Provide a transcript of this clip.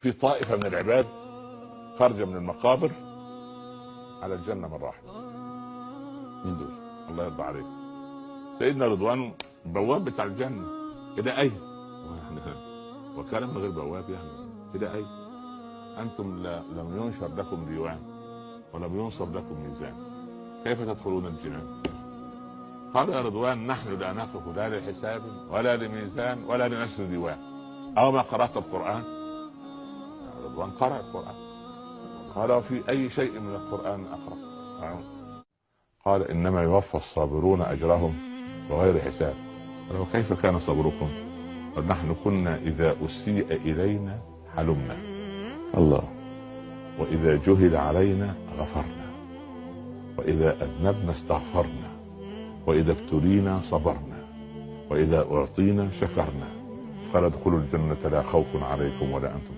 في طائفة من العباد خارجة من المقابر على الجنة مرة واحدة. مين دول؟ الله يرضى عليك. سيدنا رضوان بواب بتاع الجنة كده. أي وكان من غير بواب يعني كده. أي أنتم لم ينشر لكم ديوان ولم ينصب لكم ميزان، كيف تدخلون الجنان؟ قال يا رضوان نحن لا نقف لا لحساب ولا لميزان ولا لنشر ديوان. أو ما قرأت القرآن؟ رضوان قرأ القرآن. قال وفي أي شيء من القرآن أقرأ؟ قال إنما يوفى الصابرون أجرهم بغير حساب. قال وكيف كان صبركم؟ قال نحن كنا إذا أسيء إلينا حلمنا، الله، وإذا جهل علينا غفرنا، وإذا أذنبنا استغفرنا، وإذا ابتلينا صبرنا، وإذا أعطينا شكرنا. قال ادخلوا الجنة لا خوف عليكم ولا أنتم